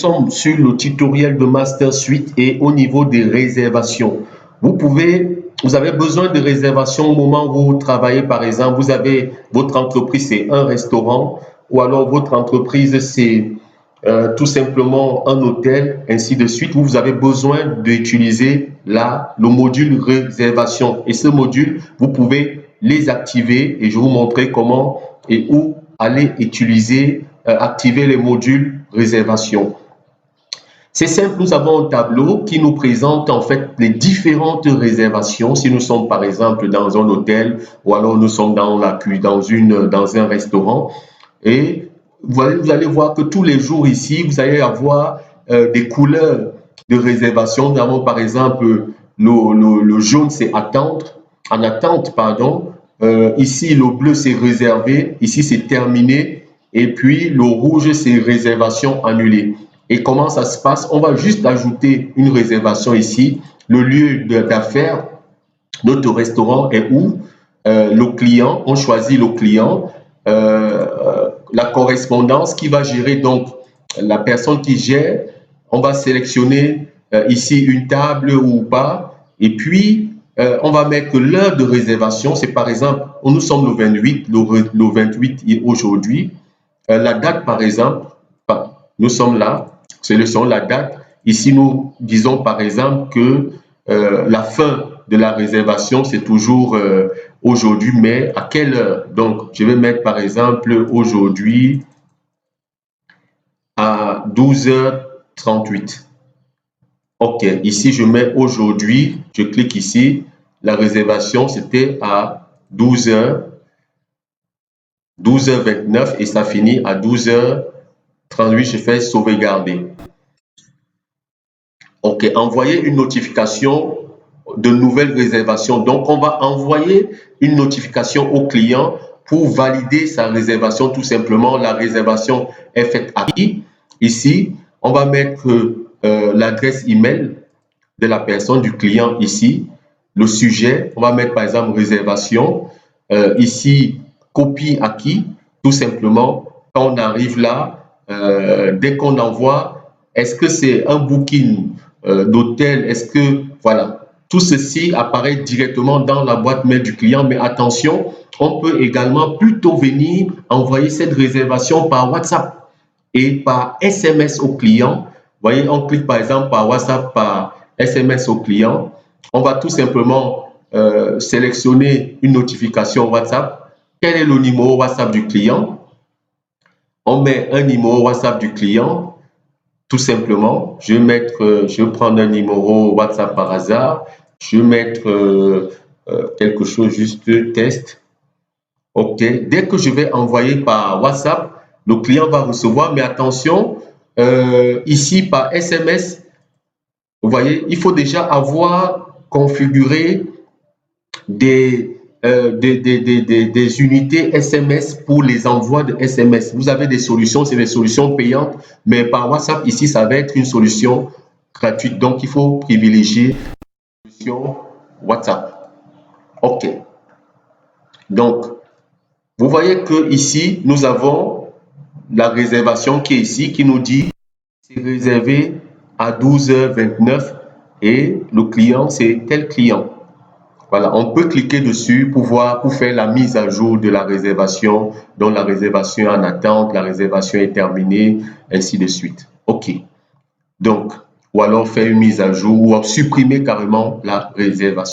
sommes sur le tutoriel de Master Suite et au niveau des réservations. Vous avez besoin de réservations au moment où vous travaillez, par exemple, vous avez votre entreprise, c'est un restaurant, ou alors votre entreprise, c'est tout simplement un hôtel, ainsi de suite. Vous avez besoin d'utiliser le module réservation. Et ce module, vous pouvez les activer et je vais vous montrer comment et où aller activer les modules réservation. C'est simple, nous avons un tableau qui nous présente en fait les différentes réservations. Si nous sommes par exemple dans un hôtel ou alors nous sommes dans un restaurant. Et vous allez voir que tous les jours ici, vous allez avoir des couleurs de réservation. Nous avons par exemple le jaune, c'est en attente, pardon. Ici, le bleu, c'est réservé. Ici, c'est terminé. Et puis, le rouge, c'est réservation annulée. Et comment ça se passe? On va juste ajouter une réservation ici. Le lieu d'affaires, notre restaurant est où? Le client, on choisit le client. La correspondance qui va gérer, donc la personne qui gère, on va sélectionner ici une table ou pas. Et puis, on va mettre l'heure de réservation. C'est par exemple, nous sommes le 28, le 28 aujourd'hui. La date, par exemple, nous sommes là. Sélectionnons la date. Ici, nous disons par exemple que la fin de la réservation, c'est toujours aujourd'hui, mais à quelle heure? Donc, je vais mettre par exemple aujourd'hui à 12h38. OK, ici, je mets aujourd'hui, je clique ici. La réservation, c'était à 12h29 et ça finit à 12h38. Je fais sauvegarder. OK, envoyer une notification de nouvelles réservations. Donc, on va envoyer une notification au client pour valider sa réservation. Tout simplement, la réservation est faite à qui? Ici, on va mettre l'adresse email de la personne, du client ici. Le sujet, on va mettre par exemple réservation. Ici, copie à qui? Tout simplement, quand on arrive là, dès qu'on envoie, est-ce que c'est un booking d'hôtel? Est-ce que, voilà, tout ceci apparaît directement dans la boîte mail du client. Mais attention, on peut également plutôt venir envoyer cette réservation par WhatsApp et par SMS au client. Vous voyez, on clique par exemple par WhatsApp, par SMS au client. On va tout simplement sélectionner une notification WhatsApp. Quel est le numéro WhatsApp du client? On met un numéro WhatsApp du client. Tout simplement, je vais prendre un numéro WhatsApp par hasard. Je vais mettre quelque chose, juste test. OK. Dès que je vais envoyer par WhatsApp, le client va recevoir. Mais attention, ici par SMS, vous voyez, il faut déjà avoir configuré des unités SMS pour les envois de SMS. Vous avez des solutions, c'est des solutions payantes, mais par WhatsApp, ici, ça va être une solution gratuite. Donc, il faut privilégier la solution WhatsApp. OK. Donc, vous voyez que ici, nous avons la réservation qui est ici, qui nous dit c'est réservé à 12h29 et le client, c'est tel client. Voilà, on peut cliquer dessus pour faire la mise à jour de la réservation, dont la réservation est en attente, la réservation est terminée, ainsi de suite. OK. Donc, ou alors faire une mise à jour ou supprimer carrément la réservation.